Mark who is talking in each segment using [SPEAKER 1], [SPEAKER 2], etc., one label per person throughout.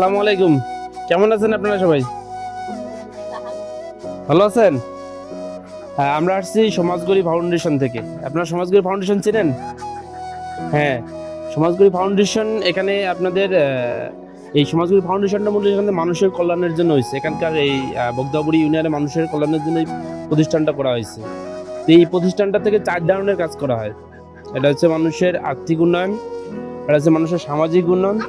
[SPEAKER 1] আসসালামু আলাইকুম। কেমন আছেন আপনারা সবাই? ভালো আছেন? হ্যাঁ, আমরা আসছি সমাজগড়ি ফাউন্ডেশন থেকে। আপনারা সমাজগড়ি ফাউন্ডেশন চেনেন? হ্যাঁ, সমাজগড়ি ফাউন্ডেশন এখানে আপনাদের এই সমাজগড়ি ফাউন্ডেশনটা মূলত এখানে মানুষের কল্যাণের জন্য হয়েছে। এখানকার এই বগদাবুড়ি ইউনিয়নের মানুষের কল্যাণের জন্য এই প্রতিষ্ঠানটা করা হয়েছে। তো এই প্রতিষ্ঠানটা থেকে 4 ধরনের কাজ করা হয়। এটা হচ্ছে মানুষের আর্থিক উন্নয়ন, এটা হচ্ছে মানুষের সামাজিক উন্নয়ন,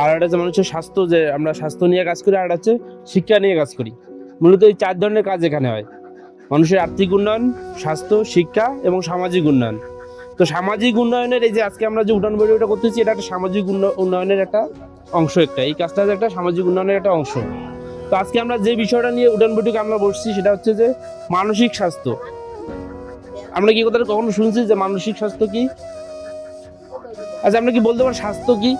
[SPEAKER 1] আর এটা হচ্ছে মানুষের স্বাস্থ্য, যে আমরা স্বাস্থ্য নিয়ে কাজ করি, আর এটা হচ্ছে শিক্ষা নিয়ে কাজ করি। মূলত এই 4 ধরনের কাজ এখানে হয়: মানুষের আর্থিক উন্নয়ন, স্বাস্থ্য, শিক্ষা এবং সামাজিক উন্নয়ন। তো সামাজিক উন্নয়নের এই যে আজকে আমরা যে উঠান বৈঠকটা করতেছি, এটা একটা সামাজিক উন্নয়নের একটা অংশ। এই কাজটা একটা সামাজিক উন্নয়নের একটা অংশ। তো আজকে আমরা যে বিষয়টা নিয়ে উঠান বৈঠকে আমরা বসছি, সেটা হচ্ছে যে মানসিক স্বাস্থ্য। আমরা কি কথা কখনো শুনছি যে মানসিক স্বাস্থ্য কি? আচ্ছা, আমরা কি বলতে পারি স্বাস্থ্য কি?